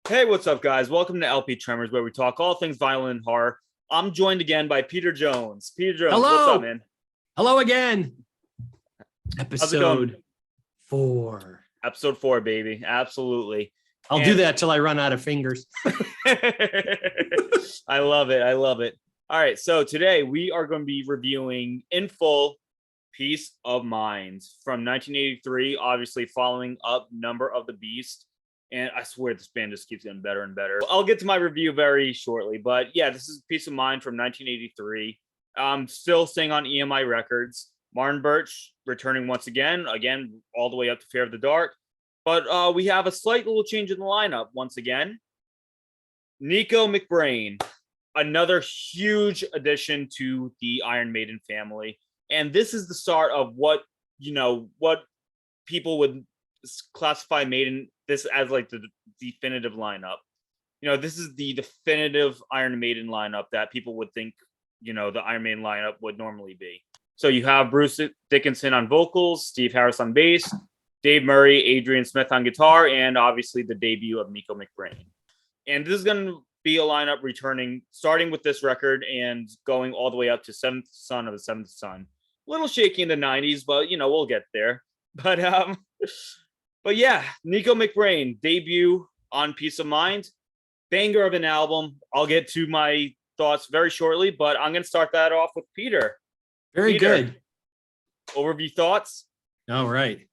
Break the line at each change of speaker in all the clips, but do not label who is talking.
Hey, what's up, guys? Welcome to LP Tremors, where we talk all things violent and horror. I'm joined again by Peter Jones. Peter Jones, what's up,
Hello.
man?
Hello again.
How's it going?
Episode 4.
Episode 4, baby. Absolutely.
I'll do that till I run out of fingers.
I love it. I love it. All right, so today we are going to be reviewing in full Peace of Mind from 1983, obviously following up Number of the Beast. And I swear this band just keeps getting better and better. I'll get to my review very shortly. But yeah, this is Peace of Mind from 1983. Still staying on EMI Records. Martin Birch returning once again, all the way up to Fear of the Dark. But we have a slight little change in the lineup once again. Nico McBrain, another huge addition to the Iron Maiden family. And this is the start of what people would classify Maiden this as like the definitive lineup. This is the definitive Iron Maiden lineup that people would think, the Iron Maiden lineup would normally be. So you have Bruce Dickinson on vocals, Steve Harris on bass, Dave Murray, Adrian Smith on guitar, and obviously the debut of Nico McBrain. And this is going to be a lineup returning, starting with this record and going all the way up to Seventh Son of the Seventh Son. A little shaky in the 90s, but, we'll get there. But yeah, Nico McBrain, debut on Peace of Mind. Banger of an album. I'll get to my thoughts very shortly, but I'm going to start that off with Peter.
Very good.
Overview thoughts?
All right.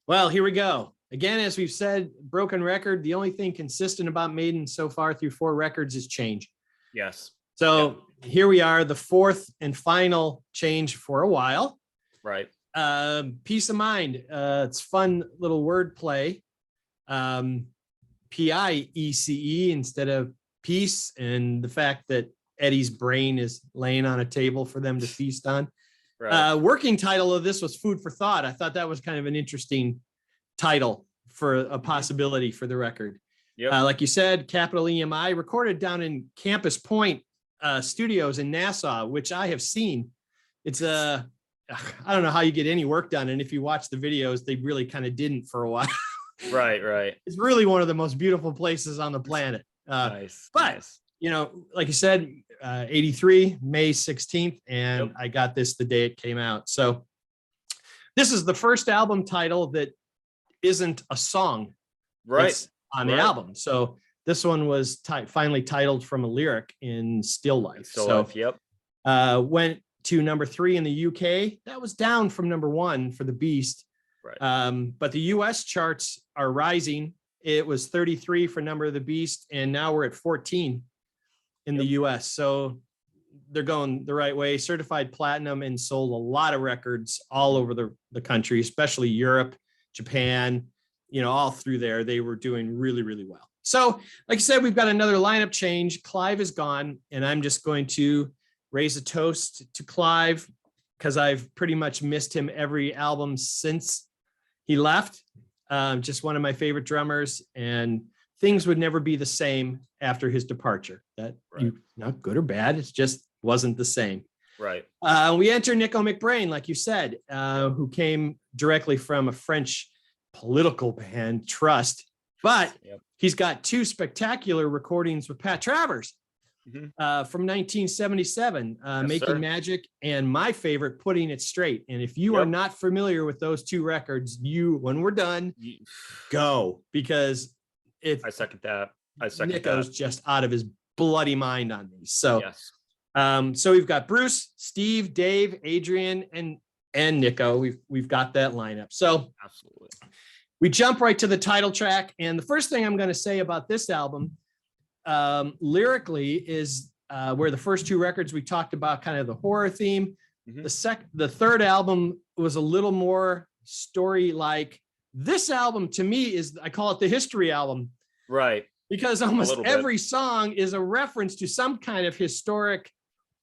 Well, here we go. Again, as we've said, broken record. The only thing consistent about Maiden so far through 4 records is change.
Yes.
So Here we are, the 4th and final change for a while.
Right.
Peace of Mind. It's fun little wordplay. P-I-E-C-E instead of peace, and the fact that Eddie's brain is laying on a table for them to feast on. Right. Working title of this was Food for Thought. I thought that was kind of an interesting title for a possibility for the record. Yep. Like you said, Capital EMI, recorded down in Campus Point Studios in Nassau, which I have seen. It's I don't know how you get any work done, and if you watch the videos, they really kind of didn't for a while.
Right.
It's really one of the most beautiful places on the planet.
Nice.
But
nice.
Like you said, 83, May 16th, and I got this the day it came out. So this is the first album title that isn't a song on the album. So this one was finally titled from a lyric in Still Life. Went to number 3 in the UK. That was down from number 1 for the Beast. Right. But the US charts are rising. It was 33 for Number of the Beast, and now we're at 14 in the US. So they're going the right way. Certified platinum and sold a lot of records all over the country, especially Europe, Japan, all through there. They were doing really, really well. So like I said, we've got another lineup change. Clive is gone, and I'm just going to raise a toast to Clive because I've pretty much missed him every album since he left. Just one of my favorite drummers, and things would never be the same after his departure. Not good or bad. It just wasn't the same.
Right.
We enter Nico McBrain, like you said, who came directly from a French political band, Trust, but he's got 2 spectacular recordings with Pat Travers from 1977, Making Magic, and my favorite, Putting It Straight. And if you are not familiar with those 2 records, when we're done, go, because
I second that.
Nico's just out of his bloody mind on these. So, so we've got Bruce, Steve, Dave, Adrian, and Nico. We've got that lineup. So
absolutely,
we jump right to the title track. And the first thing I'm going to say about this album, lyrically, is where the first 2 records we talked about kind of the horror theme. The third album was a little more story-like. This album to me I call it the history album.
Right.
Because almost every song is a reference to some kind of historic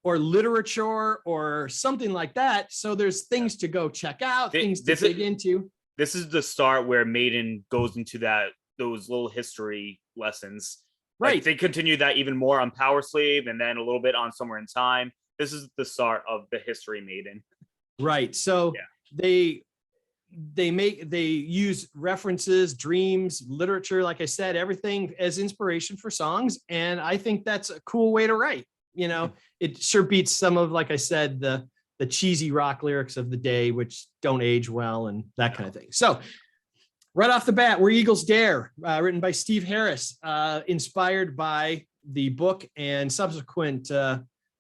or literature or something like that. So there's things to go check out, things to dig into.
This is the start where Maiden goes into those little history lessons.
Right.
Like they continue that even more on Power Slave, and then a little bit on Somewhere in Time. This is the start of the history Maiden.
Right. So they they use references, dreams, literature, like I said, everything as inspiration for songs. And I think that's a cool way to write. You know, it sure beats some of, like I said, the cheesy rock lyrics of the day, which don't age well and that kind of thing. So right off the bat, Where Eagles Dare, written by Steve Harris, inspired by the book and subsequent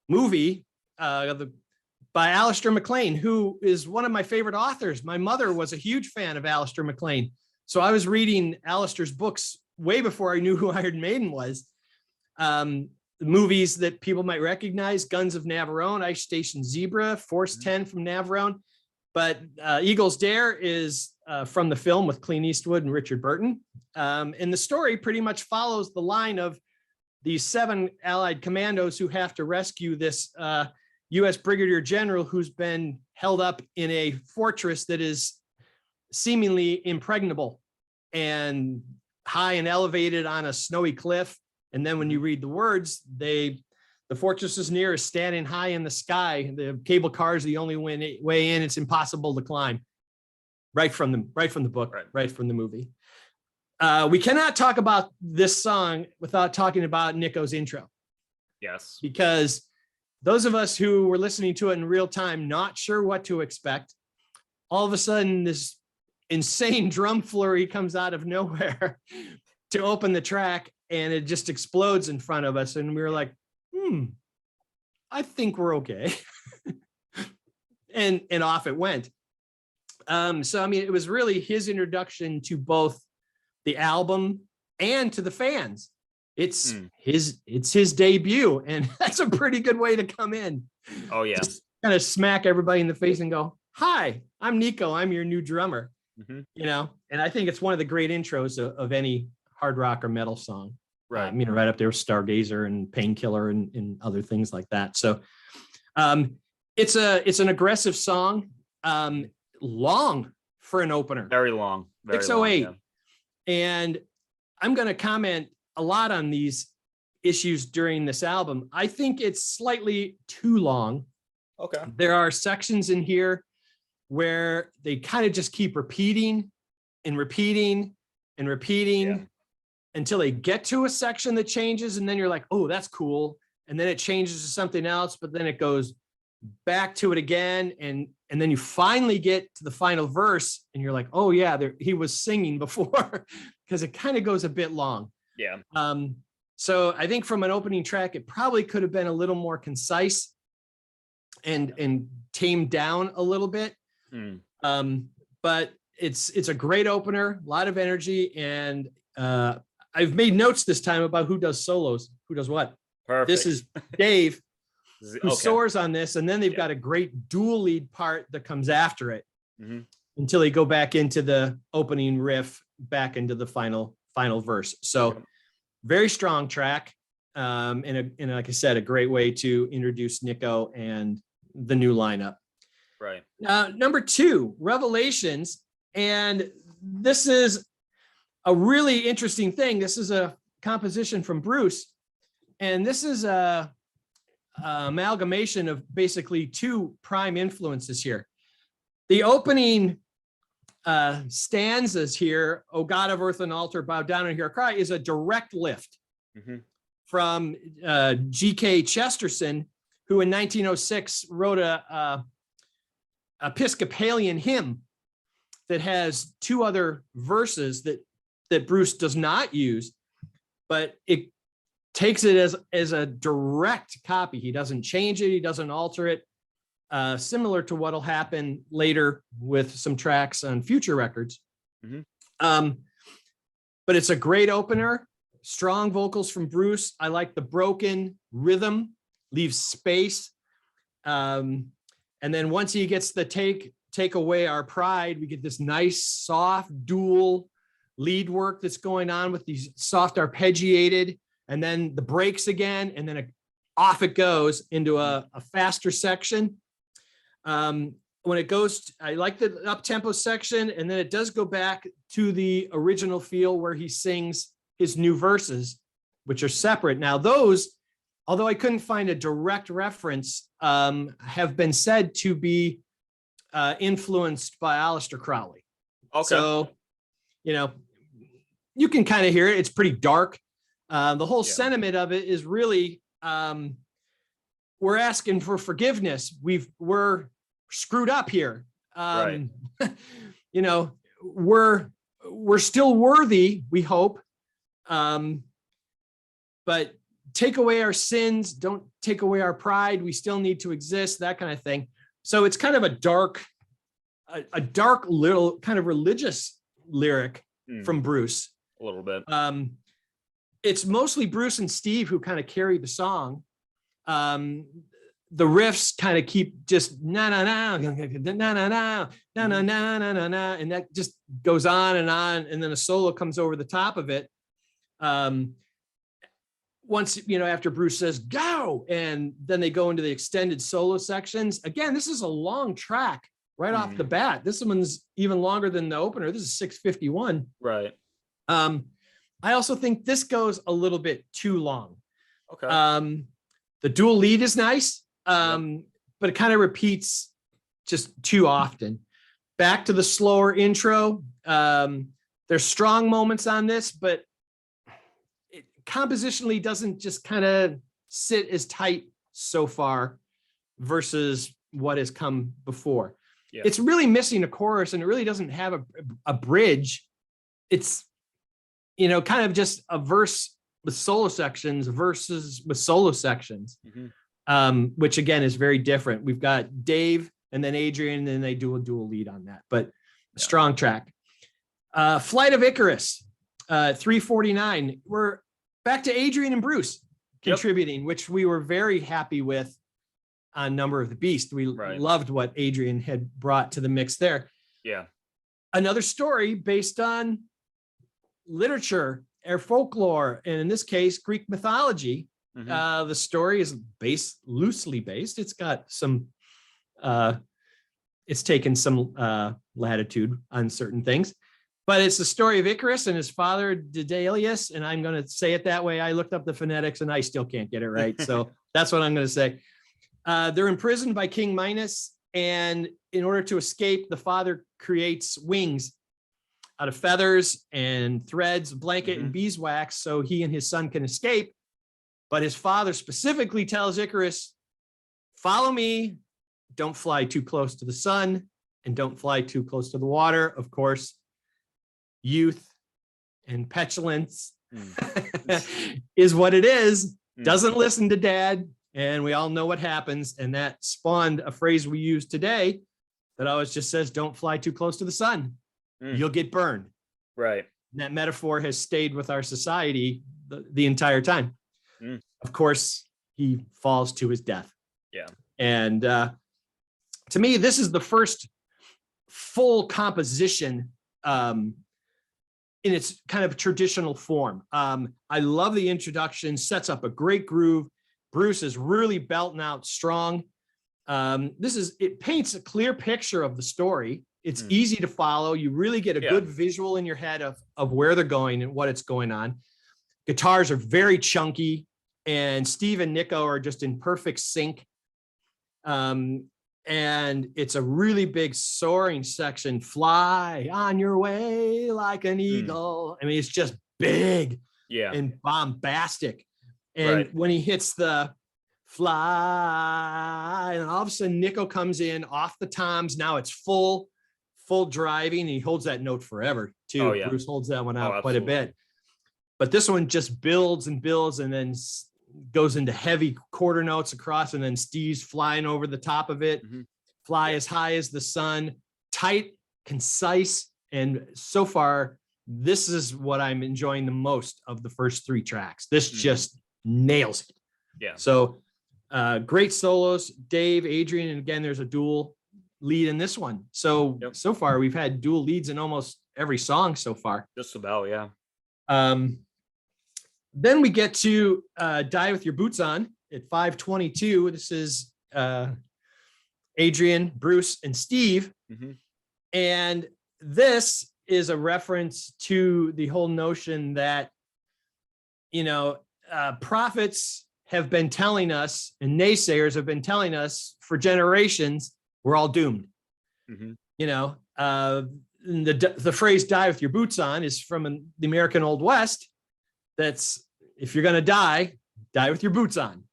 movie by Alistair MacLean, who is one of my favorite authors. My mother was a huge fan of Alistair MacLean. So I was reading Alistair's books way before I knew who Iron Maiden was. The movies that people might recognize: Guns of Navarone, Ice Station Zebra, Force 10 from Navarone. But Eagles Dare is from the film with Clint Eastwood and Richard Burton. And the story pretty much follows the line of these 7 Allied commandos who have to rescue this U.S. Brigadier General who's been held up in a fortress that is seemingly impregnable and high and elevated on a snowy cliff. And then when you read the words, the fortress is near, is standing high in the sky. The cable car is the only way in. It's impossible to climb. Right from the book, right from the movie. We cannot talk about this song without talking about Nico's intro.
Yes.
Because those of us who were listening to it in real time, not sure what to expect, all of a sudden this insane drum flurry comes out of nowhere to open the track, and it just explodes in front of us. And we were like, I think we're okay. and off it went. So, I mean, it was really his introduction to both the album and to the fans. It's his debut, and that's a pretty good way to come in.
Oh yeah.
Just kind of smack everybody in the face and go, "Hi, I'm Nico. I'm your new drummer." You know, and I think it's one of the great intros of any hard rock or metal song.
Right.
You know, right up there with Stargazer and Painkiller and other things like that. So it's an aggressive song, long for an opener.
Very long.
608.
Long, yeah.
And I'm going to comment a lot on these issues during this album. I think it's slightly too long.
Okay.
There are sections in here where they kind of just keep repeating and repeating and repeating until they get to a section that changes, and then you're like, oh, that's cool. And then it changes to something else, but then it goes back to it again. And then you finally get to the final verse and you're like, oh yeah, he was singing before, because it kind of goes a bit long.
Yeah.
So I think from an opening track, it probably could have been a little more concise and tamed down a little bit. But it's a great opener, a lot of energy. And I've made notes this time about who does solos, who does what.
Perfect.
This is Dave, who soars on this, and then they've got a great dual lead part that comes after it until they go back into the opening riff, back into the final verse. So very strong track, and like I said, a great way to introduce Nico and the new lineup.
Right.
Number 2, Revelations, and this is a really interesting thing. This is a composition from Bruce, and this is a amalgamation of basically 2 prime influences here. The opening stanzas here, "O God of earth and altar, bow down and hear a cry," is a direct lift from G.K. Chesterton, who in 1906 wrote a Episcopalian hymn that has 2 other verses that Bruce does not use, but it takes it as a direct copy. He doesn't change it. He doesn't alter it. Similar to what'll happen later with some tracks on future records. But it's a great opener. Strong vocals from Bruce. I like the broken rhythm, leaves space. And then once he gets the take away our pride, we get this nice, soft, dual lead work that's going on with these soft arpeggiated, and then the breaks again, and then off it goes into a faster section. When it goes, I like the up-tempo section, and then it does go back to the original feel where he sings his new verses, which are separate. Now those, although I couldn't find a direct reference, have been said to be influenced by Aleister Crowley.
Okay.
So, you know, you can kind of hear it. It's pretty dark. The whole sentiment of it is really, we're asking for forgiveness. We're screwed up here.
Right.
You know, we're still worthy, we hope. But take away our sins, don't take away our pride. We still need to exist, that kind of thing. So it's kind of a dark little kind of religious lyric from Bruce.
A little bit.
It's mostly Bruce and Steve who kind of carry the song. The riffs kind of keep just na na na na na na na na na na na, and that just goes on, and then a solo comes over the top of it. Once, you know, after Bruce says go, and then they go into the extended solo sections. Again, this is a long track right off the bat. This one's even longer than the opener. This is 6:51.
Right.
I also think this goes a little bit too long.
Okay.
The dual lead is nice, but it kind of repeats just too often. Back to the slower intro. There's strong moments on this, but it compositionally doesn't just kind of sit as tight so far versus what has come before. Yeah. It's really missing a chorus, and it really doesn't have a bridge. It's, you know, kind of just a verse with solo sections versus with solo sections, which again is very different. We've got Dave and then Adrian, and then they do a dual lead on that, but a strong track. Flight of Icarus, 3:49. We're back to Adrian and Bruce contributing, which we were very happy with on Number of the Beast. We loved what Adrian had brought to the mix there.
Yeah.
Another story based on literature or folklore, and in this case, Greek mythology. The story is loosely based. It's got some, it's taken some latitude on certain things, but it's the story of Icarus and his father Daedalus, and I'm going to say it that way. I looked up the phonetics and I still can't get it right, so that's what I'm going to say. They're imprisoned by King Minos, and in order to escape, the father creates wings out of feathers and threads, blanket, and beeswax, so he and his son can escape. But his father specifically tells Icarus, follow me, don't fly too close to the sun, and don't fly too close to the water. Of course, youth and petulance is what it is. Doesn't listen to dad, and we all know what happens. And that spawned a phrase we use today that always just says, don't fly too close to the sun. You'll get burned. Right. And that metaphor has stayed with our society the entire time. Of course, he falls to his death. Yeah. And to me, this is the first full composition in its kind of traditional form. I love the introduction, sets up a great groove. Bruce is really belting out strong. It paints a clear picture of the story. It's easy to follow. You really get a good visual in your head of where they're going and what it's going on. Guitars are very chunky, and Steve and Nico are just in perfect sync. And it's a really big soaring section. Fly on your way like an eagle. I mean, it's just big and bombastic. And when he hits the fly, and all of a sudden Nico comes in off the toms. Now it's full driving, and he holds that note forever too. Oh, yeah. Bruce holds that one out quite a bit. But this one just builds and builds, and then goes into heavy quarter notes across, and then Steve's flying over the top of it. Fly as high as the sun, tight, concise, and so far, this is what I'm enjoying the most of the first three tracks. This just nails it. Yeah. So great solos, Dave, Adrian, and again, there's a dual lead in this one. So so far we've had dual leads in almost every song so far. Just about, yeah. Then we get to Die With Your Boots On at 5:22. This is Adrian, Bruce, and Steve. And this is a reference to the whole notion that, you know, prophets have been telling us, and naysayers have been telling us for generations, we're all doomed. You know, the phrase "die with your boots on" is from the American Old West. That's, if you're going to die with your boots on,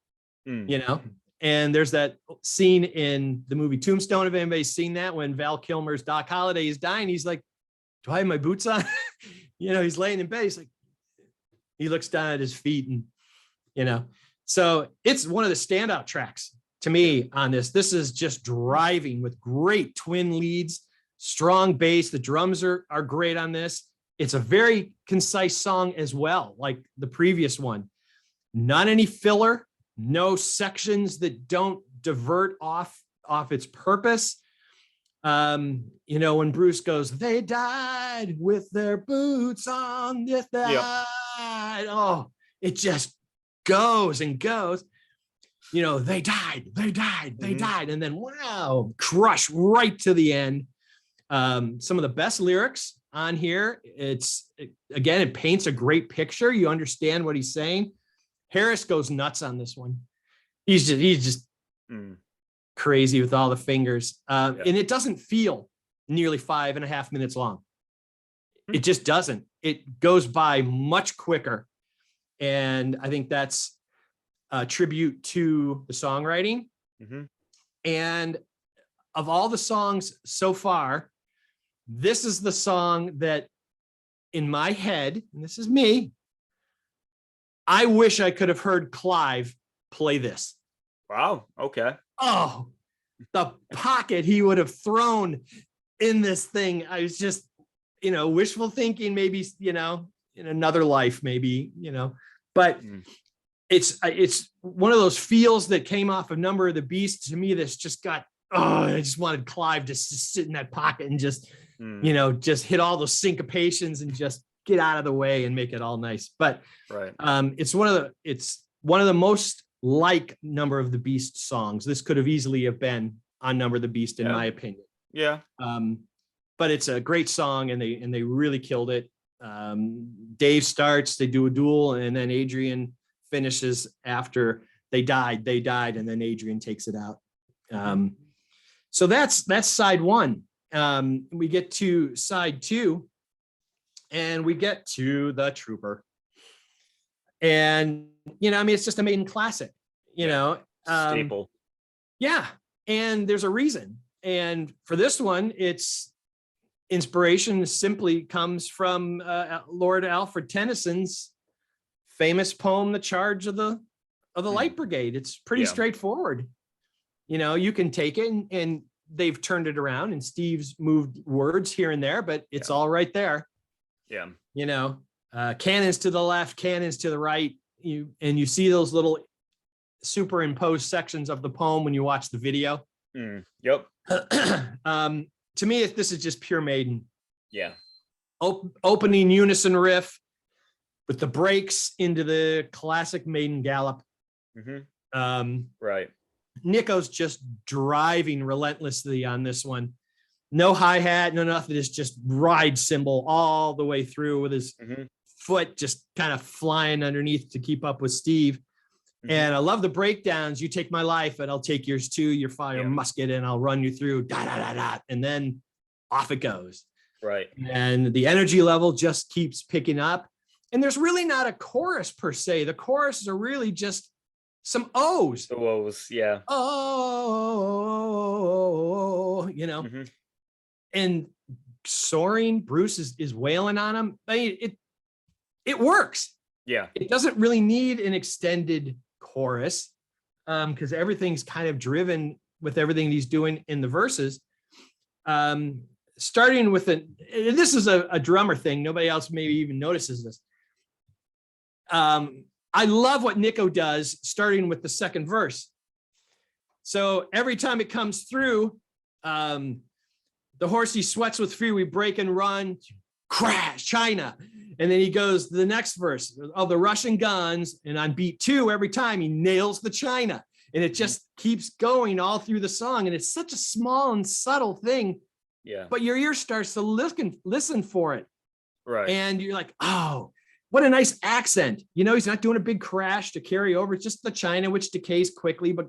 you know? And there's that scene in the movie Tombstone, if anybody's seen that, when Val Kilmer's Doc Holliday is dying. He's like, do I have my boots on? You know, he's laying in bed. He's like, he looks down at his feet, and, you know, so it's one of the standout tracks to me on this. This is just driving with great twin leads, strong bass. The drums are great on this. It's a very concise song as well, like the previous one. Not any filler, no sections that don't divert off its purpose. You know, when Bruce goes, they died with their boots on, this died. Oh, it just goes and goes. You know, they died. And then, wow, crush right to the end. Some of the best lyrics on here. Again, it paints a great picture. You understand what he's saying. Harris goes nuts on this one. He's just crazy with all the fingers. And it doesn't feel nearly 5.5 minutes long. It just doesn't. It goes by much quicker. And I think that's a tribute to the songwriting. And of all the songs so far, this is the song that, in my head, and this is me, I wish I could have heard Clive play this.
Wow. Okay.
Oh, the pocket he would have thrown in this thing. I was just, you know, wishful thinking, maybe, you know, in another life, maybe, you know, but it's one of those feels that came off of Number of the Beast to me. That's just got, I just wanted Clive to sit in that pocket and just, you know, just hit all those syncopations and just get out of the way and make it all nice. But it's one of the most like Number of the Beast songs. This could have easily have been on Number of the Beast, in my opinion. But it's a great song, and they really killed it. Dave starts, they do a duel, and then Adrian finishes after they died, and then Adrian takes it out. So that's side one. We get to side two, and we get to The Trooper. And, you know, I mean, it's just a Maiden classic, you know.
Staple.
Yeah. And there's a reason. And for this one, its inspiration simply comes from Lord Alfred Tennyson's famous poem, The Charge of the Light Brigade. It's pretty straightforward. You know, you can take it, and they've turned it around, and Steve's moved words here and there, but it's all right there. You know, cannons to the left, cannons to the right. You see those little superimposed sections of the poem when you watch the video. To me, this is just pure Maiden. Opening unison riff with the breaks into the classic Maiden gallop. Nico's just driving relentlessly on this one. No hi-hat, no nothing. It's just ride cymbal all the way through with his foot just kind of flying underneath to keep up with Steve. And I love the breakdowns. You take my life and I'll take yours too. Your fire musket and I'll run you through. Da, da, da, da. And then off it goes. And the energy level just keeps picking up. And there's really not a chorus per se. The choruses are really just some O's.
The O's,
Oh, you know. And soaring, Bruce is wailing on him. I mean, it works. It doesn't really need an extended chorus, because everything's kind of driven with everything he's doing in the verses. Starting with this is a drummer thing. Nobody else maybe even notices this. I love what Nico does, starting with the second verse. So every time it comes through, the horse he sweats with fear, we break and run, crash, China. And then he goes to the next verse of the Russian guns. And on beat 2, every time he nails the China. And it just keeps going all through the song. And it's such a small and subtle thing. But your ear starts to listen for it. And you're like, oh, what a nice accent. You know, he's not doing a big crash to carry over. It's just the China, which decays quickly, but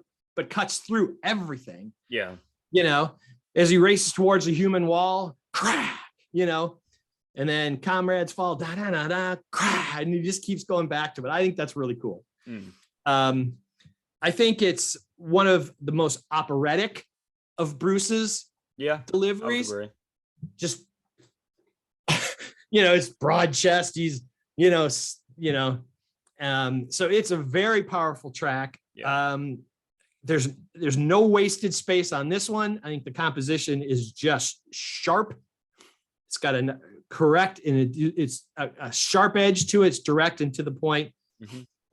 cuts through everything. You know, as he races towards the human wall, crack, you know, and then comrades fall, da da da da, and he just keeps going back to it. I think that's really cool. I think it's one of the most operatic of Bruce's deliveries. Just it's broad chest. He's so it's a very powerful track. There's no wasted space on this one. I think the composition is just sharp. It's got a correct and it's a sharp edge to it. It's direct and to the point.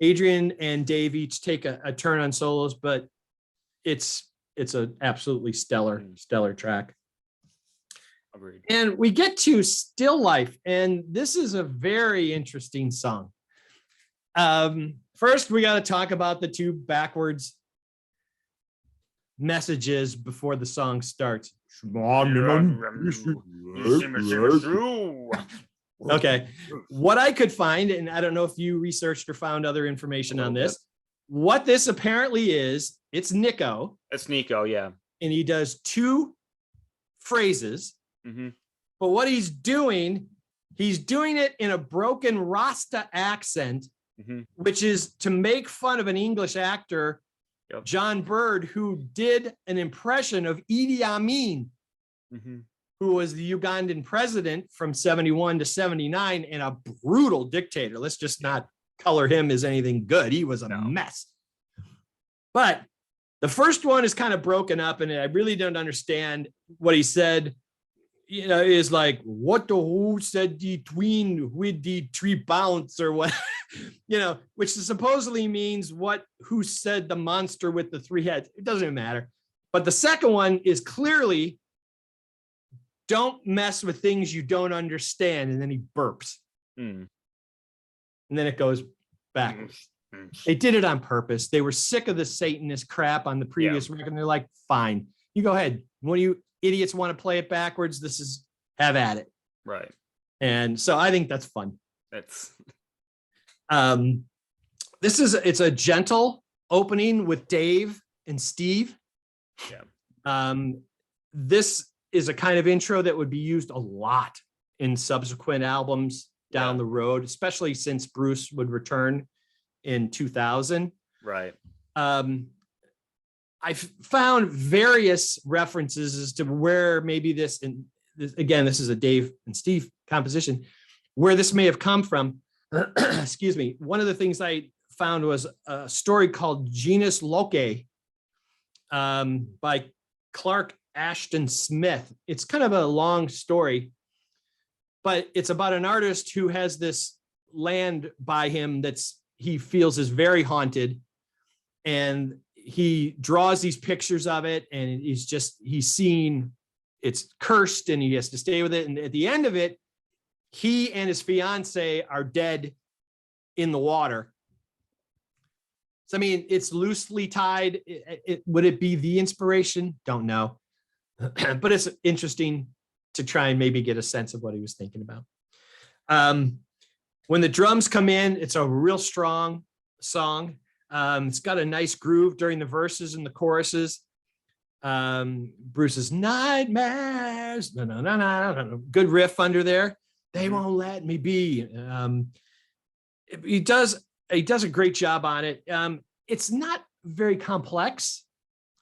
Adrian and Dave each take a turn on solos, but it's an absolutely stellar track.
Agreed.
And we get to Still Life, and this is a very interesting song. First, we got to talk about the two backwards messages before the song starts. Okay. What I could find, and I don't know if you researched or found other information on this, what this apparently is, it's Nico.
It's Nico, yeah.
And he does two phrases. But what he's doing it in a broken Rasta accent, which is to make fun of an English actor, John Bird, who did an impression of Idi Amin, who was the Ugandan president from 71 to 79 and a brutal dictator. Let's just not color him as anything good. He was a mess. But the first one is kind of broken up, and I really don't understand what he said. Is like, what the who said the tween with the 3 pounds or what, which supposedly means who said the monster with the 3 heads. It doesn't matter. But the second one is clearly, don't mess with things you don't understand. And then he burps. And then it goes backwards. They did it on purpose. They were sick of the Satanist crap on the previous record. And they're like, fine, you go ahead. What do you idiots want to play it backwards? Have at it.
Right.
And so I think that's fun.
It's
a gentle opening with Dave and Steve. This is a kind of intro that would be used a lot in subsequent albums down the road, especially since Bruce would return in 2000.
Right.
I've found various references as to where maybe this is a Dave and Steve composition, where this may have come from. Excuse me. One of the things I found was a story called Genus Loci by Clark Ashton Smith. It's kind of a long story, but it's about an artist who has this land by him he feels is very haunted, and he draws these pictures of it, and he's seen it's cursed, and he has to stay with it. And at the end of it, he and his fiance are dead in the water. So, I mean, it's loosely tied. Would it be the inspiration? Don't know. But it's interesting to try and maybe get a sense of what he was thinking about. When the drums come in, it's a real strong song. It's got a nice groove during the verses and the choruses. Bruce's nightmares, good riff under there. They won't let me be. He does a great job on it. It's not very complex,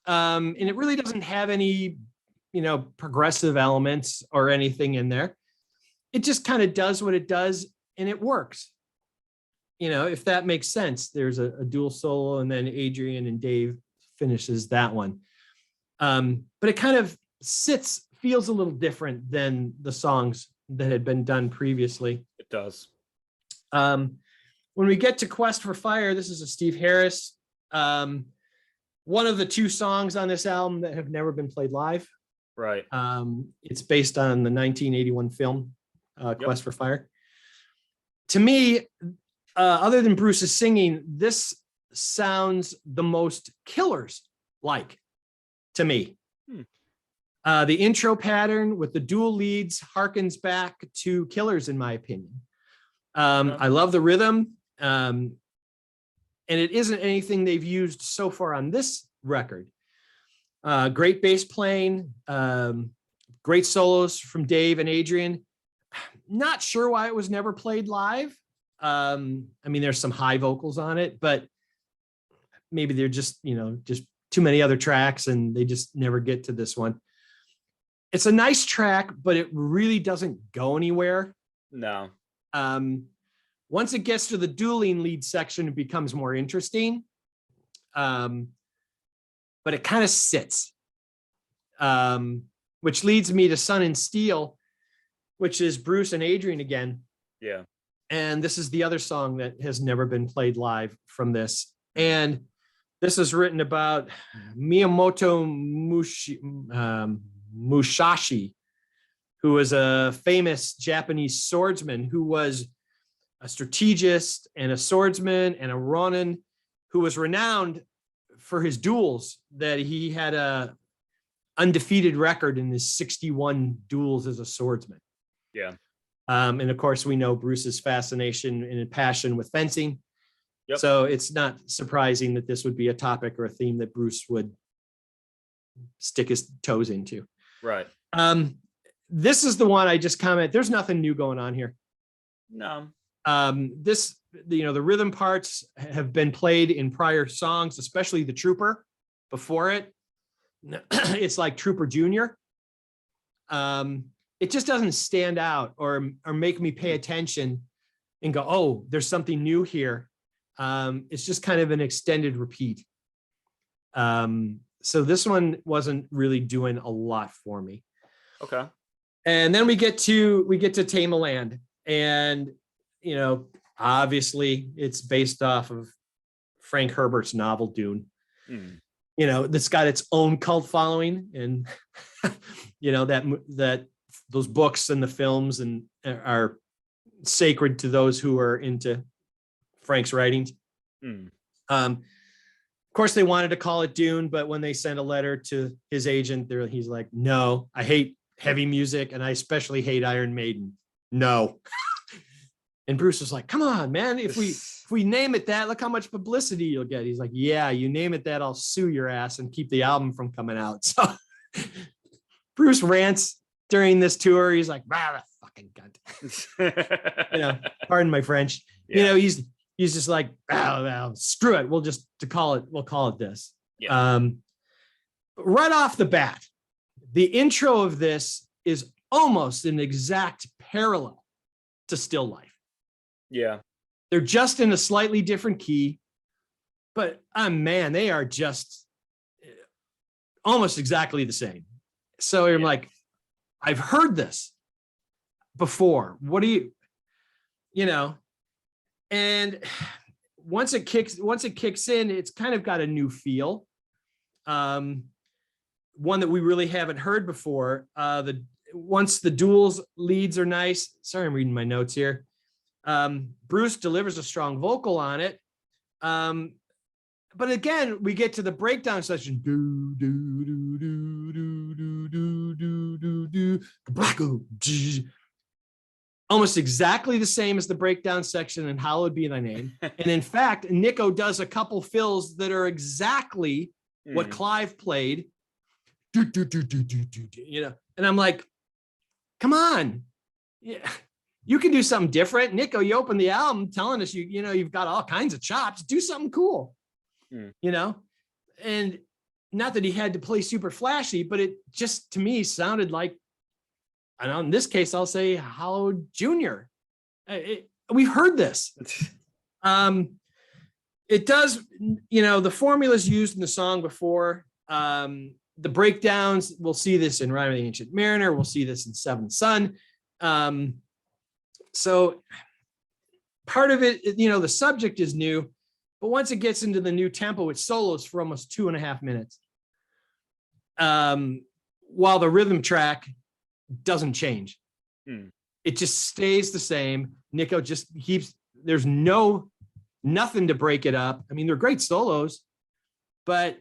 and it really doesn't have any, progressive elements or anything in there. It just kind of does what it does, and it works. If that makes sense. There's a dual solo, and then Adrian and Dave finishes that one. But it kind of feels a little different than the songs that had been done previously.
It does.
When we get to Quest for Fire, this is a Steve Harris. One of the 2 songs on this album that have never been played live.
Right.
It's based on the 1981 film, Quest for Fire. To me, other than Bruce's singing, this sounds the most Killers-like to me. The intro pattern with the dual leads harkens back to Killers, in my opinion. I love the rhythm, and it isn't anything they've used so far on this record. Great bass playing, great solos from Dave and Adrian. Not sure why it was never played live. I mean, there's some high vocals on it, but maybe they're just, just too many other tracks and they just never get to this one. It's a nice track, but it really doesn't go anywhere.
No.
Once it gets to the dueling lead section, it becomes more interesting. But it kind of sits, which leads me to Sun and Steel, which is Bruce and Adrian again.
Yeah.
And this is the other song that has never been played live from this. And this is written about Miyamoto Musashi, who was a famous Japanese swordsman who was a strategist and a swordsman and a ronin who was renowned for his duels, that he had a undefeated record in his 61 duels as a swordsman.
Yeah.
And of course, we know Bruce's fascination and passion with fencing.
Yep.
So it's not surprising that this would be a topic or a theme that Bruce would stick his toes into.
Right.
This is the one I just comment. There's nothing new going on here.
No.
This, the rhythm parts have been played in prior songs, especially the Trooper before it. It's like Trooper Junior. It just doesn't stand out or make me pay attention and go, oh, there's something new here. It's just kind of an extended repeat. So this one wasn't really doing a lot for me.
Okay.
And then we get to Tame Land, and obviously it's based off of Frank Herbert's novel Dune. That's got its own cult following, and that those books and the films and are sacred to those who are into Frank's writings. Of course, they wanted to call it Dune, but when they sent a letter to his agent, he's like, "No, I hate heavy music, and I especially hate Iron Maiden. No." And Bruce was like, "Come on, man! If we name it that, look how much publicity you'll get." He's like, "Yeah, you name it that, I'll sue your ass and keep the album from coming out." So Bruce rants during this tour. He's like, "Ah, fucking cunt." Pardon my French.
Yeah.
He's just like, "Oh, well, screw it. We'll call it this."
Yeah.
Right off the bat, the intro of this is almost an exact parallel to Still Life.
Yeah.
They're just in a slightly different key, but man, they are just almost exactly the same. So I'm like, I've heard this before. What do and once it kicks in, it's kind of got a new feel. One that we really haven't heard before. Once the duels leads are nice. Sorry, I'm reading my notes here. Bruce delivers a strong vocal on it. But again, we get to the breakdown section. Do, do, do, do, do, do, do, do, do, do. Almost exactly the same as the breakdown section in Hallowed Be Thy Name. And in fact, Nico does a couple fills that are exactly what Clive played. Do, do, do, do, do, do, and I'm like, come on. Yeah. You can do something different. Nico, you opened the album telling us you've got all kinds of chops. Do something cool. And not that he had to play super flashy, but it just to me sounded like, and in this case, I'll say Hallowed Junior. We've heard this. It does, the formulas used in the song before. The breakdowns, we'll see this in Rime of the Ancient Mariner. We'll see this in Seventh Son. So part of it, the subject is new, but once it gets into the new tempo, it solos for almost 2.5 minutes. While the rhythm track doesn't change. It just stays the same. Nico just there's nothing to break it up. I mean, they're great solos, but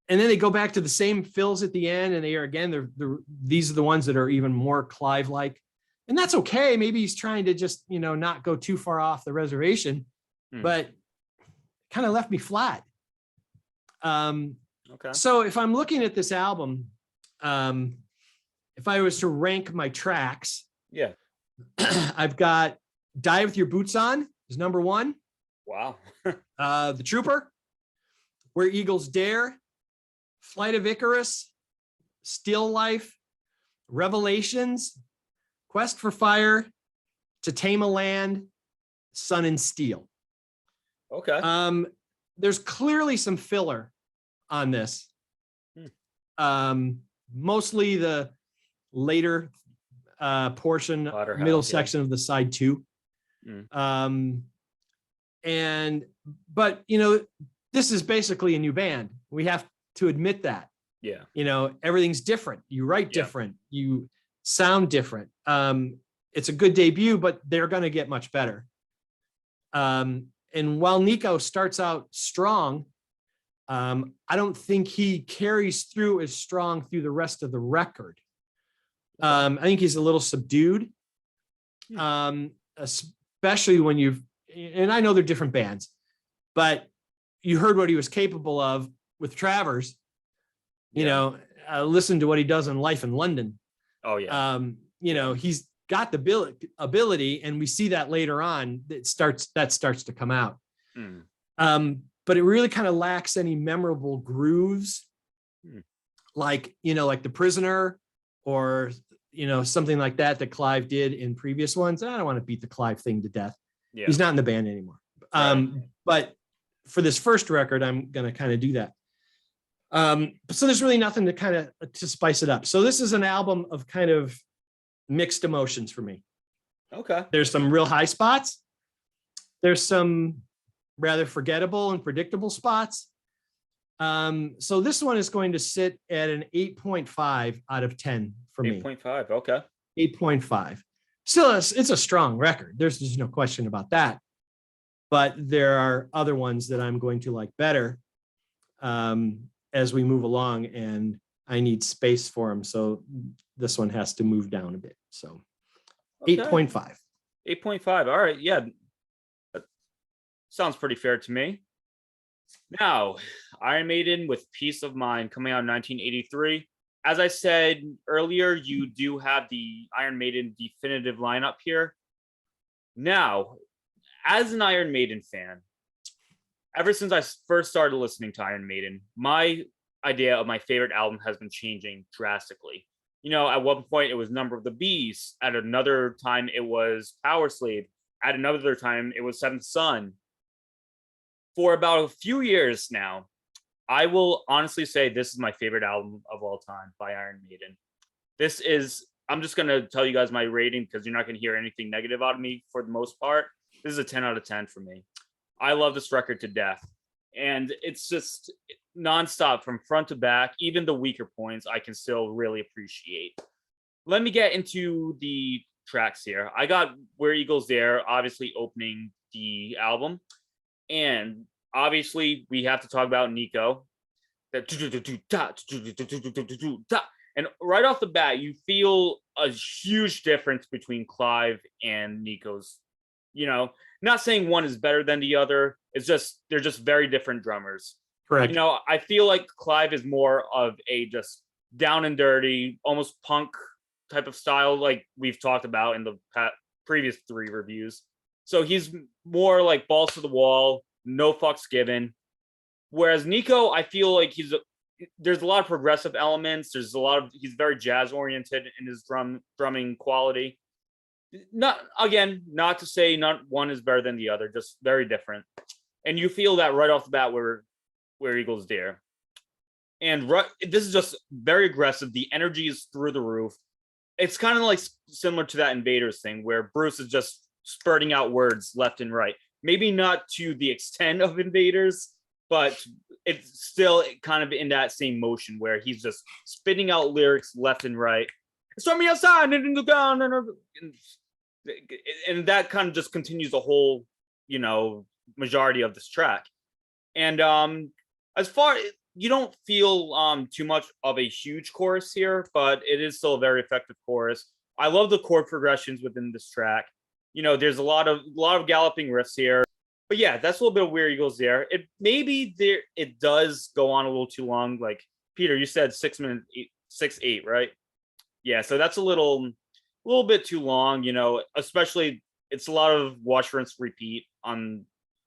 and then they go back to the same fills at the end, and these are the ones that are even more Clive-like, and that's okay. Maybe he's trying to just not go too far off the reservation, but kind of left me flat. Okay. So if I'm looking at this album, if I was to rank my tracks,
Yeah.
I've got Die With Your Boots On is number one.
Wow.
The Trooper, Where Eagles Dare, Flight of Icarus, Still Life, Revelations, Quest for Fire, To Tame a Land, Sun and Steel.
Okay.
There's clearly some filler on this. Mostly the later portion, middle section of the side two. But you know, this is basically a new band. We have to admit that.
Yeah.
You know, everything's different. You write different. You sound different. It's a good debut, but they're going to get much better. And while Nico starts out strong, I don't think he carries through as strong through the rest of the record. I think he's a little subdued, especially when and I know they're different bands, but you heard what he was capable of with Travers. You know, listen to what he does in Life in London.
Oh yeah.
You know, he's got the ability, and we see that later on. That starts to come out. But it really kind of lacks any memorable grooves, like, you know, like The Prisoner, or, you know, something like that Clive did in previous ones. I don't want to beat the Clive thing to death. Yeah. He's not in the band anymore. But for this first record, I'm going to kind of do that. So there's really nothing to spice it up. So this is an album of kind of mixed emotions for me.
Okay.
There's some real high spots. There's some rather forgettable and predictable spots. So this one is going to sit at an 8.5 out of 10 for me.
8.5. Okay.
8.5. Still, it's a strong record. There's just no question about that. But there are other ones that I'm going to like better as we move along, and I need space for them. So this one has to move down a bit. So 8.5.
8.5. All right. Yeah. That sounds pretty fair to me. Now, Iron Maiden with Peace of Mind, coming out in 1983. As I said earlier, you do have the Iron Maiden definitive lineup here. Now, as an Iron Maiden fan, ever since I first started listening to Iron Maiden, my idea of my favorite album has been changing drastically. You know, at one point it was Number of the Beast. At another time it was Power Slave. At another time it was Seventh Son. For about a few years now, I will honestly say this is my favorite album of all time by Iron Maiden. I'm just going to tell you guys my rating because you're not going to hear anything negative out of me for the most part. This is a 10 out of 10 for me. I love this record to death. And it's just nonstop from front to back. Even the weaker points I can still really appreciate. Let me get into the tracks here. I got Where Eagles Dare, obviously opening the album. And obviously we have to talk about Nico. And right off the bat, you feel a huge difference between Clive and Nico's. You know, not saying one is better than the other. It's just they're just very different drummers.
Correct.
You know, I feel like Clive is more of a just down and dirty, almost punk type of style, like we've talked about in the previous 3 reviews. So he's more like balls to the wall, no fucks given. Whereas Nico, I feel like there's a lot of progressive elements. He's very jazz oriented in his drumming quality. Not to say not one is better than the other, just very different. And you feel that right off the bat where Eagles Dare. And this is just very aggressive. The energy is through the roof. It's kind of like similar to that Invaders thing where Bruce is just spurting out words left and right. Maybe not to the extent of Invaders, but it's still kind of in that same motion where he's just spitting out lyrics left and right. Storm me outside and in the ground, and that kind of just continues the whole, you know, majority of this track. And as far you don't feel too much of a huge chorus here, but it is still a very effective chorus. I love the chord progressions within this track. You know, there's a lot of galloping riffs here. But yeah, that's a little bit of Where Eagles Dare. It does go on a little too long. Like Peter, you said 6 minutes, 6-8, right? Yeah, so that's a little bit too long, especially it's a lot of watch, rinse, repeat on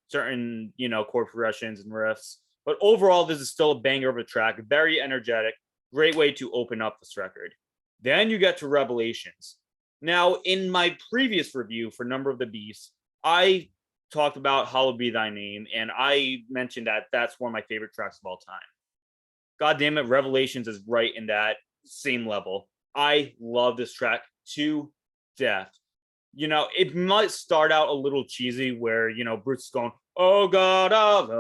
certain, chord progressions and riffs. But overall, this is still a banger of a track, very energetic, great way to open up this record. Then you get to Revelations. Now, in my previous review for Number of the Beast, I talked about Hallowed Be Thy Name, and I mentioned that that's one of my favorite tracks of all time. God damn it, Revelations is right in that same level. I love this track to death. It might start out a little cheesy where, Bruce is going, oh God, bow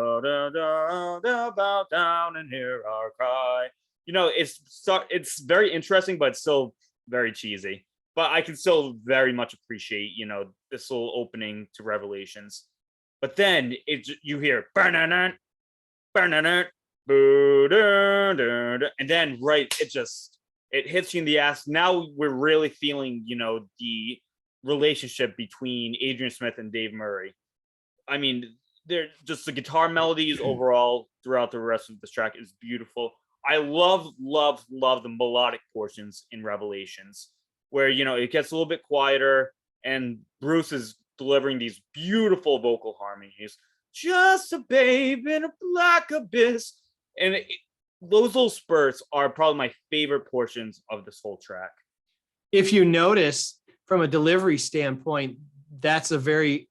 down and hear our cry. It's very interesting, but still very cheesy. But I can still very much appreciate, this little opening to Revelations. But then you hear, and then it hits you in the ass. Now we're really feeling, the relationship between Adrian Smith and Dave Murray. I mean, they're just the guitar melodies overall throughout the rest of this track is beautiful. I love the melodic portions in Revelations where, it gets a little bit quieter and Bruce is delivering these beautiful vocal harmonies. Just a babe in a black abyss. And those little spurts are probably my favorite portions of this whole track.
If you notice from a delivery standpoint, that's a very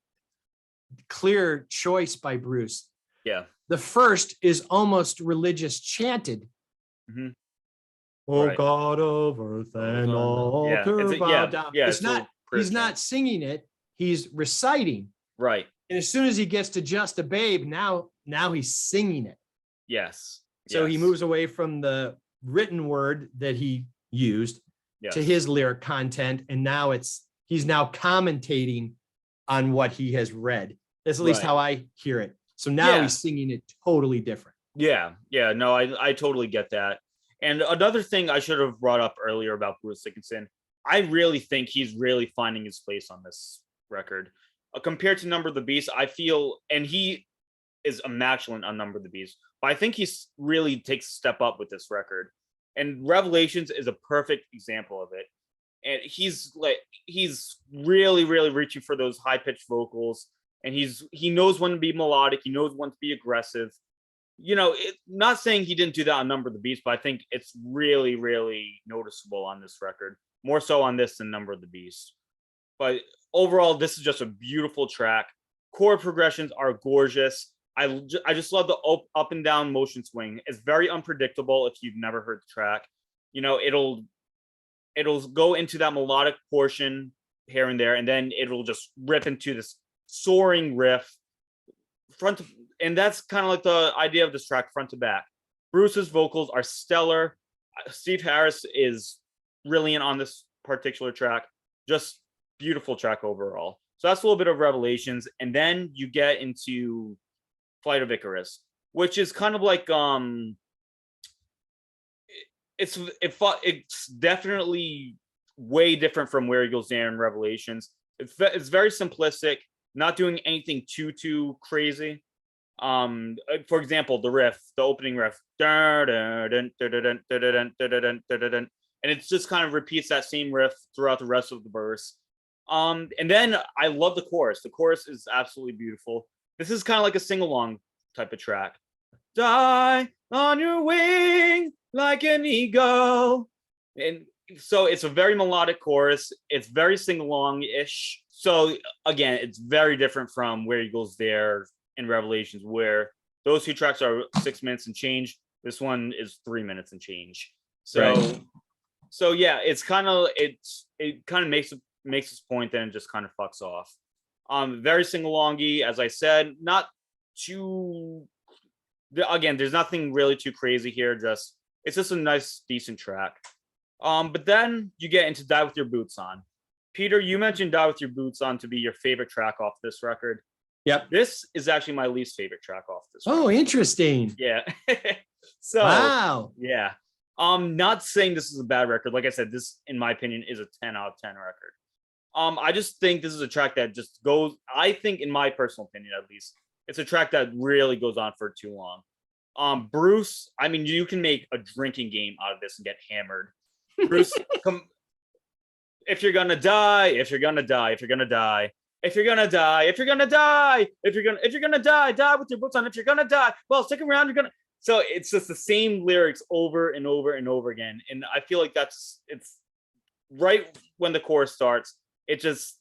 clear choice by Bruce.
Yeah.
The first is almost religious chanted.
Mm-hmm.
Oh, right. God of earth and all to bow down. It's not, he's not singing it, he's reciting.
Right.
And as soon as he gets to Just a Babe, now he's singing it.
Yes.
So he moves away from the written word that he used to his lyric content. And now he's now commentating on what he has read. That's at least how I hear it. So now he's singing it totally different.
Yeah. Yeah. No, I totally get that. And another thing I should have brought up earlier about Bruce Dickinson, I really think he's really finding his place on this record. Compared to Number of the Beast, I feel, and he is immaculate on Number of the Beast, but I think he really takes a step up with this record. And Revelations is a perfect example of it. And he's really, really reaching for those high-pitched vocals. And he knows when to be melodic. He knows when to be aggressive. Not saying he didn't do that on Number of the Beast, but I think it's really, really noticeable on this record. More so on this than Number of the Beast. But overall, this is just a beautiful track. Chord progressions are gorgeous. I just love the up and down motion swing. It's very unpredictable if you've never heard the track. It'll go into that melodic portion here and there, and then it'll just rip into this soaring riff. And that's kind of like the idea of this track, front to back. Bruce's vocals are stellar. Steve Harris is brilliant on this particular track. Just beautiful track overall. So that's a little bit of Revelations. And then you get into Flight of Icarus, which is kind of like it's definitely way different from Where Eagles Dare and Revelations. It's very simplistic, not doing anything too crazy. For example, the opening riff, and it just kind of repeats that same riff throughout the rest of the verse. And then I love the chorus. The chorus is absolutely beautiful. This is kind of like a sing-along type of track. Die on your wing like an eagle. And so it's a very melodic chorus. It's very sing-along-ish. So again, it's very different from Where Eagles Dare and Revelations, where those two tracks are 6 minutes and change. This one is 3 minutes and change. So yeah, it kind of makes its point, then it just kind of fucks off. Very sing-alongy, as I said, not too. Again, there's nothing really too crazy here. It's just a nice, decent track. But then you get into Die With Your Boots On. Peter, you mentioned Die With Your Boots On to be your favorite track off this record.
Yep.
This is actually my least favorite track off this record.
Oh, interesting.
Yeah. So
wow.
Yeah. Not saying this is a bad record. Like I said, this, in my opinion, is a 10 out of 10 record. I just think this is a track that just goes, I think, in my personal opinion, at least, it's a track that really goes on for too long. Bruce, I mean, you can make a drinking game out of this and get hammered. Bruce, if you're gonna die, if you're gonna die, if you're gonna die, if you're gonna die, if you're gonna die, if you're gonna die, die with your boots on. If you're gonna die, well, stick around. You're gonna. So it's just the same lyrics over and over and over again, and I feel like it's right when the chorus starts. It's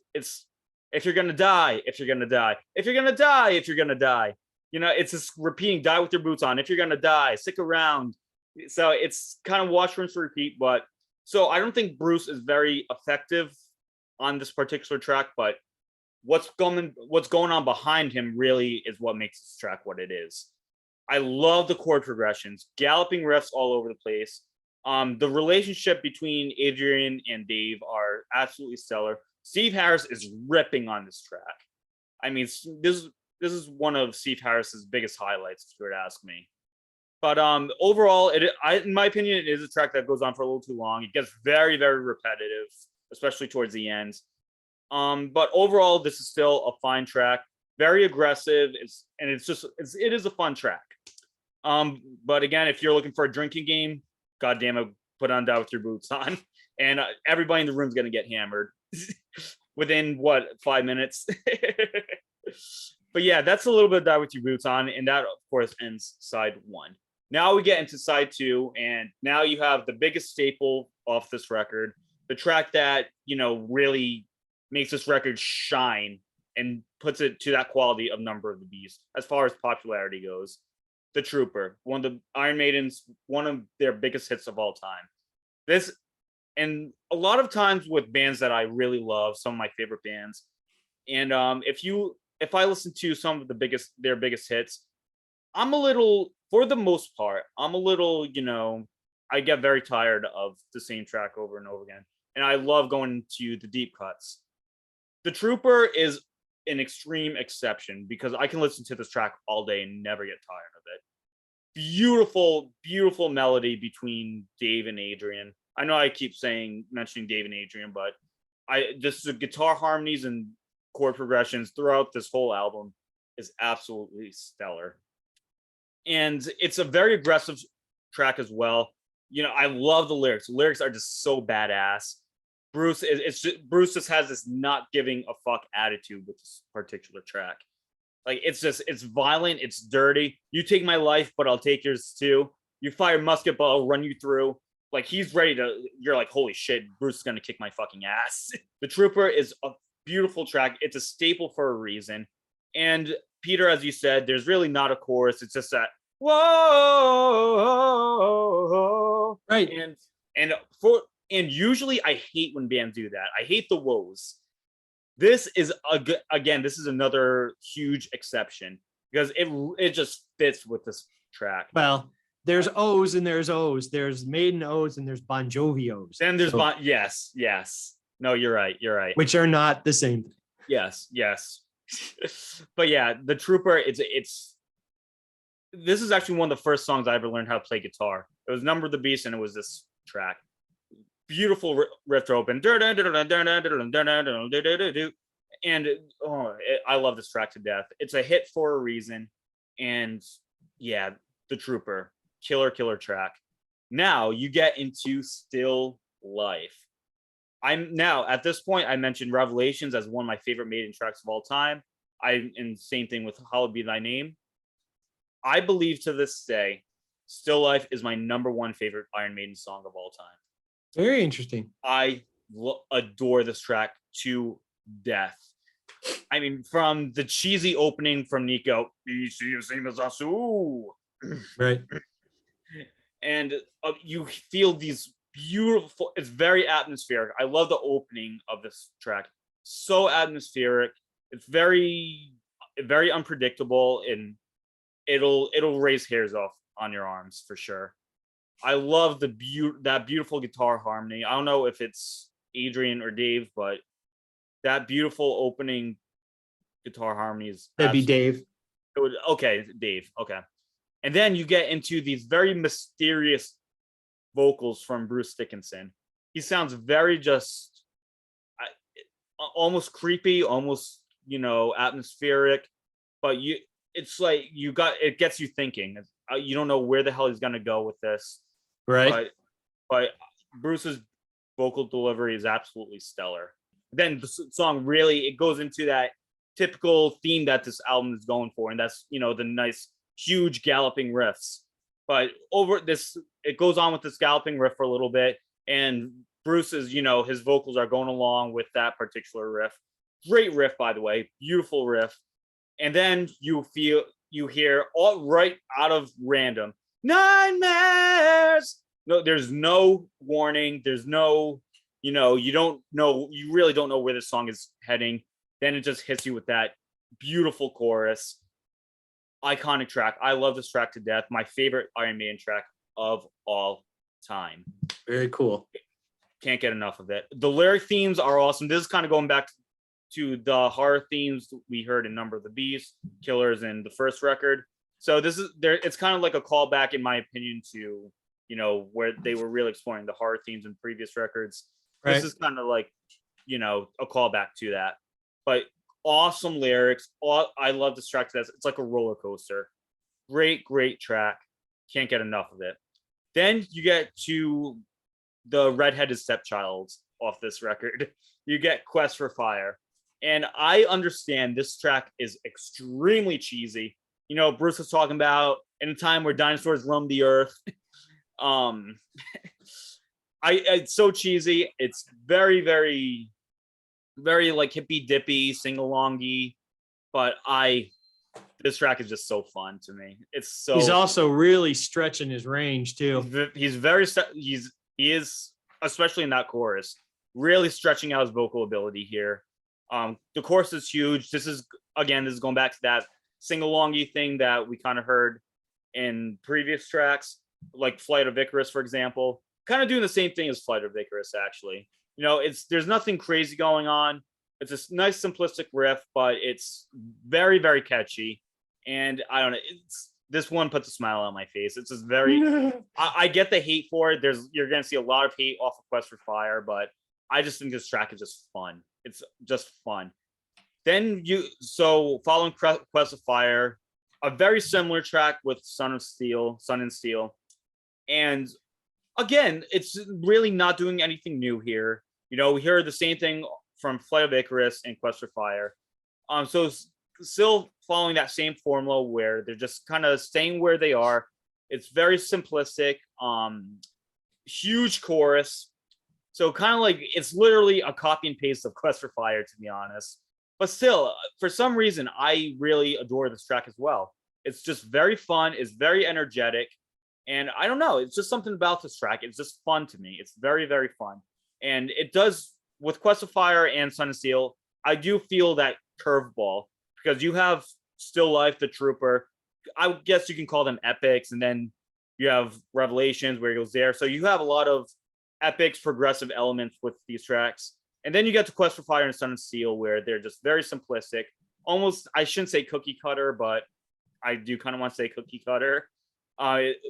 if you're gonna die, if you're gonna die, if you're gonna die, if you're gonna die. It's just repeating, die with your boots on. If you're gonna die, stick around. So it's kind of watch, rinse, repeat. But so I don't think Bruce is very effective on this particular track, but what's going on behind him really is what makes this track what it is. I love the chord progressions, galloping riffs all over the place. The relationship between Adrian and Dave are absolutely stellar. Steve Harris is ripping on this track. I mean, this is one of Steve Harris's biggest highlights, if you were to ask me. But overall, in my opinion, it is a track that goes on for a little too long. It gets very, very repetitive, especially towards the end. But overall, this is still a fine track, very aggressive. It is a fun track. But again, if you're looking for a drinking game, goddamn it, put on Die with Your Boots on, and everybody in the room is gonna get hammered within 5 minutes. But yeah, that's a little bit of Die with Your Boots on, and that of course ends side 1. Now we get into side 2, and now you have the biggest staple off this record, the track that really makes this record shine and puts it to that quality of Number of the Beast as far as popularity goes. The Trooper, one of the Iron Maiden's, one of their biggest hits of all time. This, and a lot of times with bands that I really love, some of my favorite bands, and if I listen to some of their biggest hits, I'm a little, for the most part, I get very tired of the same track over and over again, and I love going to the deep cuts. The Trooper is an extreme exception because I can listen to this track all day and never get tired of it. Beautiful, beautiful melody between Dave and Adrian. I know I keep mentioning Dave and Adrian, but just the guitar harmonies and chord progressions throughout this whole album is absolutely stellar. And it's a very aggressive track as well. I love the lyrics. The lyrics are just so badass. Bruce just has this not giving a fuck attitude with this particular track. Like it's violent, it's dirty. You take my life, but I'll take yours too. You fire musket, but I'll run you through. Like he's ready to. You're like, holy shit, Bruce is gonna kick my fucking ass. The Trooper is a beautiful track. It's a staple for a reason. And Peter, as you said, there's really not a chorus. It's just that whoa,
right.
And usually I hate when bands do that. I hate the woes. This is this is another huge exception because it just fits with this track.
Well, there's O's and there's O's. There's Maiden O's and there's Bon Jovi O's.
Then there's yes. No, you're right.
Which are not the same thing.
Yes. But yeah, the Trooper, this is actually one of the first songs I ever learned how to play guitar. It was Number of the Beast, and it was this track. Beautiful riff to open, and I love this track to death. It's a hit for a reason, and yeah, the Trooper, killer track. Now you get into Still Life. At this point, I mentioned Revelations as one of my favorite Maiden tracks of all time. And same thing with Hallowed Be Thy Name. I believe to this day, Still Life is my number one favorite Iron Maiden song of all time.
Very interesting.
I adore this track to death. I mean, from the cheesy opening from Nico,
right,
and you feel these beautiful. It's very atmospheric. I love the opening of this track. So atmospheric. It's very unpredictable, and it'll raise hairs off on your arms for sure. I love that beautiful guitar harmony. I don't know if it's Adrian or Dave, but that beautiful opening guitar harmony is
that'd be Dave.
Dave. Okay. And then you get into these very mysterious vocals from Bruce Dickinson. He sounds very just almost creepy, almost, atmospheric, but it gets you thinking. You don't know where the hell he's going to go with this.
Right.
But Bruce is vocal delivery is absolutely stellar. Then the song really, it goes into that typical theme that this album is going for, and that's, you know, the nice huge galloping riffs. But over this, it goes on with this galloping riff for a little bit, and Bruce's, you know, his vocals are going along with that particular riff. Great riff, by the way, beautiful riff. And then you hear all right out of random nightmares. No, there's no warning. There's no, you know, you really don't know where this song is heading. Then it just hits you with that beautiful chorus. Iconic track. I love this track to death. My favorite Iron Maiden track of all time.
Very cool.
Can't get enough of it. The lyric themes are awesome. This is kind of going back to the horror themes we heard in Number of the Beast, Killers, and the first record. So this is there. It's kind of like a callback, in my opinion, to, you know, where they were really exploring the horror themes in previous records. Right. This is kind of like, you know, a callback to that. But awesome lyrics. I love this track. It's like a roller coaster. Great track. Can't get enough of it. Then you get to the redheaded stepchild off this record. You get Quest for Fire. And I understand this track is extremely cheesy. You know, Bruce was talking about in a time where dinosaurs roamed the earth. It's so cheesy. It's very like hippy dippy, sing alongy, but this track is just so fun to me. It's so. He's
also really stretching his range too.
He is, especially in that chorus, really stretching out his vocal ability here. The chorus is huge. This is going back to that sing alongy thing that we kind of heard in previous tracks, like Flight of Icarus, for example. Kind of doing the same thing as Flight of Icarus, actually. You know, there's nothing crazy going on. It's a nice simplistic riff, but it's very catchy. And I don't know, this one puts a smile on my face. It's just very. I get the hate for it. You're gonna see a lot of hate off of Quest for Fire, but I just think this track is just fun. It's just fun. Then following Quest for Fire, a very similar track with Sun and Steel, and again, it's really not doing anything new here. You know, we hear the same thing from Flight of Icarus and Quest for Fire. So still following that same formula where they're just kind of staying where they are. It's very simplistic, huge chorus. So kind of like it's literally a copy and paste of Quest for Fire, to be honest. But still, for some reason, I really adore this track as well. It's just very fun. It's very energetic. And I don't know, it's just something about this track. It's just fun to me. It's very fun. And it does, with Quest of Fire and Sun and Steel, I do feel that curveball, because you have Still Life, The Trooper. I guess you can call them epics. And then you have Revelations, where it goes there. So you have a lot of epics, progressive elements with these tracks. And then you get to Quest for Fire and Sun and Steel, where they're just very simplistic. Almost, I shouldn't say cookie cutter, but I do kind of want to say cookie cutter.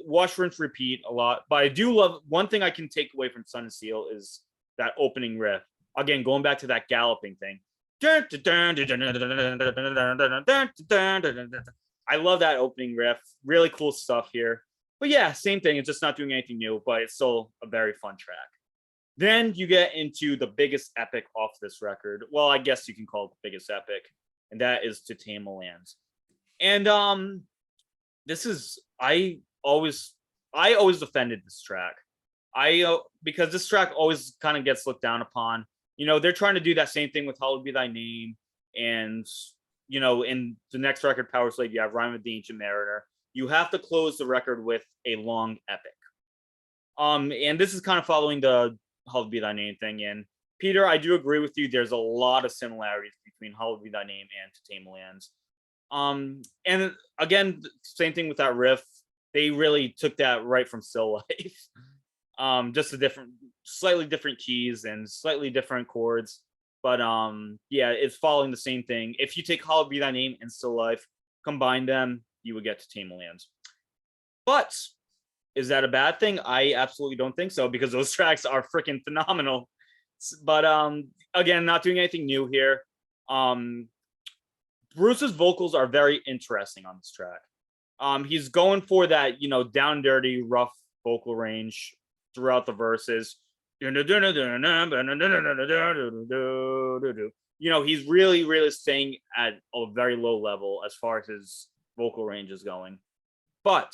Wash, rinse, repeat a lot. But I do love, one thing I can take away from Sun and Steel is that opening riff. Again, going back to that galloping thing. I love that opening riff. Really cool stuff here. But yeah, same thing. It's just not doing anything new, but it's still a very fun track. Then you get into the biggest epic off this record. Well, I guess you can call it the biggest epic, and that is To Tame a Land. And this is, I always defended this track. Because this track always kind of gets looked down upon. You know, they're trying to do that same thing with Hallowed Be Thy Name, and you know, in the next record, Power Slave, you have Rhyme of the Ancient Mariner. You have to close the record with a long epic. And this is kind of following the Hallowed Be Thy Name thing. And Peter, I do agree with you. There's a lot of similarities between Hallowed Be Thy Name and To Tame a Land. And again, same thing with that riff. They really took that right from Still Life. Just slightly different keys and slightly different chords. But yeah, it's following the same thing. If you take Hallowed Be Thy Name and Still Life, combine them, you would get To Tame a Land. But is that a bad thing? I absolutely don't think so, because those tracks are freaking phenomenal. But again, not doing anything new here. Bruce's vocals are very interesting on this track. He's going for that, you know, down dirty, rough vocal range throughout the verses. You know, he's really, really staying at a very low level as far as his vocal range is going. But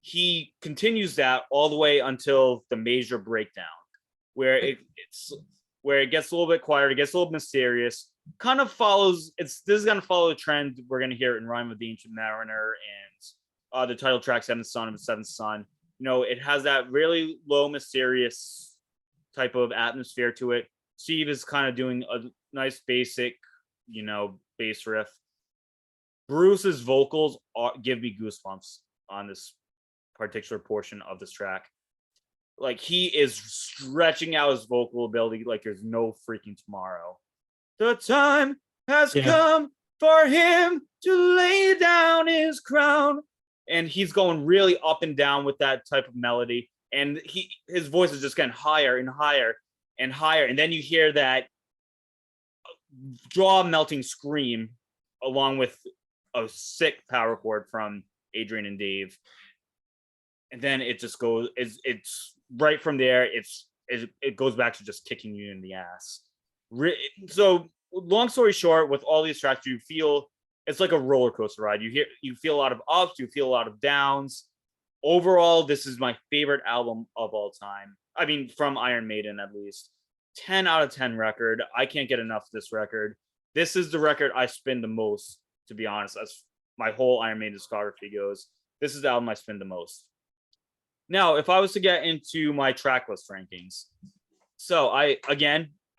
he continues that all the way until the major breakdown, where it gets a little bit quieter, it gets a little mysterious. Kind of follows. This is going to follow the trend we're going to hear in Rhyme of the Ancient Mariner and the title track Seventh Son of the Seventh Son. You know, it has that really low, mysterious type of atmosphere to it. Steve is kind of doing a nice basic, you know, bass riff. Bruce's vocals give me goosebumps on this particular portion of this track. Like, he is stretching out his vocal ability like there's no freaking tomorrow. The time has come for him to lay down his crown. And he's going really up and down with that type of melody. And his voice is just getting higher and higher and higher. And then you hear that jaw-melting scream along with a sick power chord from Adrian and Dave. And then it just goes, it's right from there, it goes back to just kicking you in the ass. So long story short, with all these tracks, you feel it's like a roller coaster ride. You feel a lot of ups, you feel a lot of downs. Overall, this is my favorite album of all time. I mean, from Iron Maiden, at least. 10 out of 10 record. I can't get enough of this record. This is the record I spin the most, to be honest, as my whole Iron Maiden discography goes. This is the album I spin the most. Now, if I was to get into my track list rankings, so I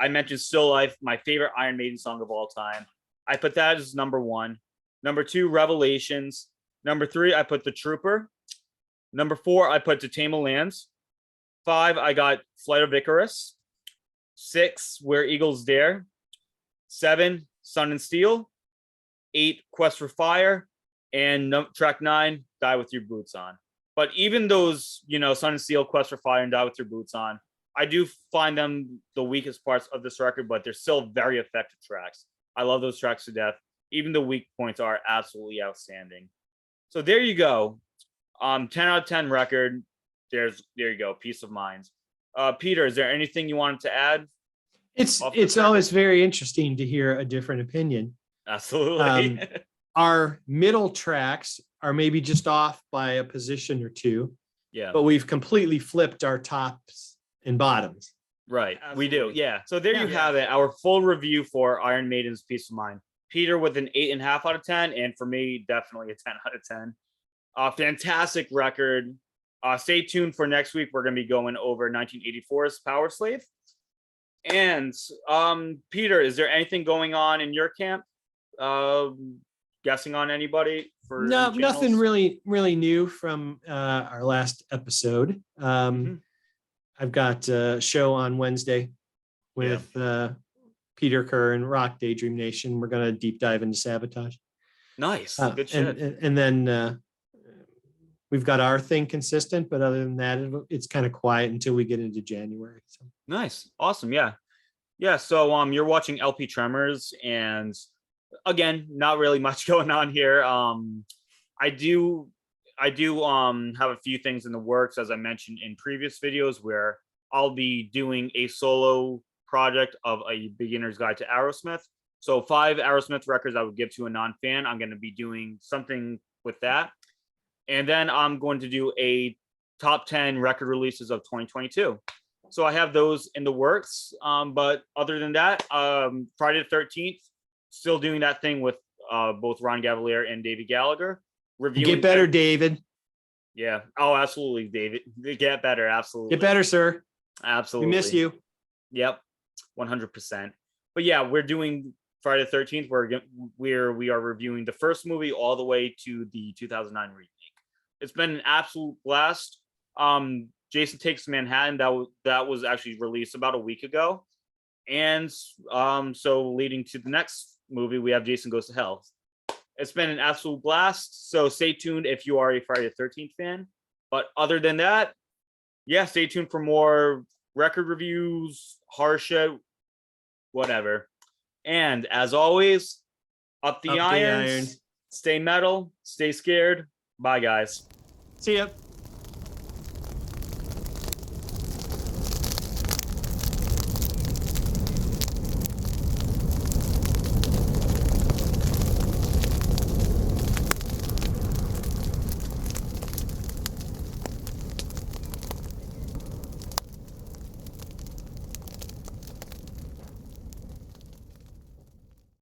mentioned Still Life, my favorite Iron Maiden song of all time. I put that as number 1. Number 2, Revelations. Number 3, I put The Trooper. Number 4, I put To Tame a Land. 5, I got Flight of Icarus. 6, Where Eagles Dare. 7, Sun and Steel. 8, Quest for Fire. And track 9, Die With Your Boots On. But even those, you know, Sun and Steel, Quest for Fire, and Die With Your Boots On, I do find them the weakest parts of this record, but they're still very effective tracks. I love those tracks to death. Even the weak points are absolutely outstanding. So there you go. 10 out of 10 record. There you go. Peace of mind. Peter, is there anything you wanted to add?
It's always very interesting to hear a different opinion.
Absolutely.
Our middle tracks are maybe just off by a position or two.
Yeah.
But we've completely flipped our tops and bottoms.
Right. Absolutely. We do. Yeah. So there you have it. Our full review for Iron Maiden's Peace of Mind. Peter with an 8.5 out of 10. And for me, definitely a 10 out of 10. Fantastic record. Stay tuned for next week. We're going to be going over 1984's Power Slave. And Peter, is there anything going on in your camp? Guessing on anybody? For
no, nothing really new from our last episode. I've got a show on Wednesday with Peter Kerr and Rock Daydream Nation. We're going to deep dive into Sabotage.
Nice. Good shit.
And then we've got our thing consistent, but other than that, it's kind of quiet until we get into January. So.
Nice. Awesome. Yeah. Yeah. So you're watching LP Tremors, and again, not really much going on here. I do have a few things in the works, as I mentioned in previous videos, where I'll be doing a solo project of a beginner's guide to Aerosmith. So 5 Aerosmith records I would give to a non-fan. I'm going to be doing something with that. And then I'm going to do a top 10 record releases of 2022. So I have those in the works. But other than that, Friday the 13th, still doing that thing with both Ron Gavalier and David Gallagher.
Get better, David.
Yeah. Oh, absolutely, David. Get better. Absolutely.
Get better, sir.
Absolutely.
We miss you.
Yep. 100%. But yeah, we're doing Friday the 13th, where we are reviewing the first movie all the way to the 2009 remake. It's been an absolute blast. Jason Takes Manhattan, that was actually released about a week ago. And so leading to the next movie, we have Jason Goes to Hell. It's been an absolute blast. So stay tuned if you are a Friday the 13th fan. But other than that, yeah, stay tuned for more record reviews, Harsha, whatever. And as always, up the irons, stay metal, stay scared. Bye, guys.
See ya.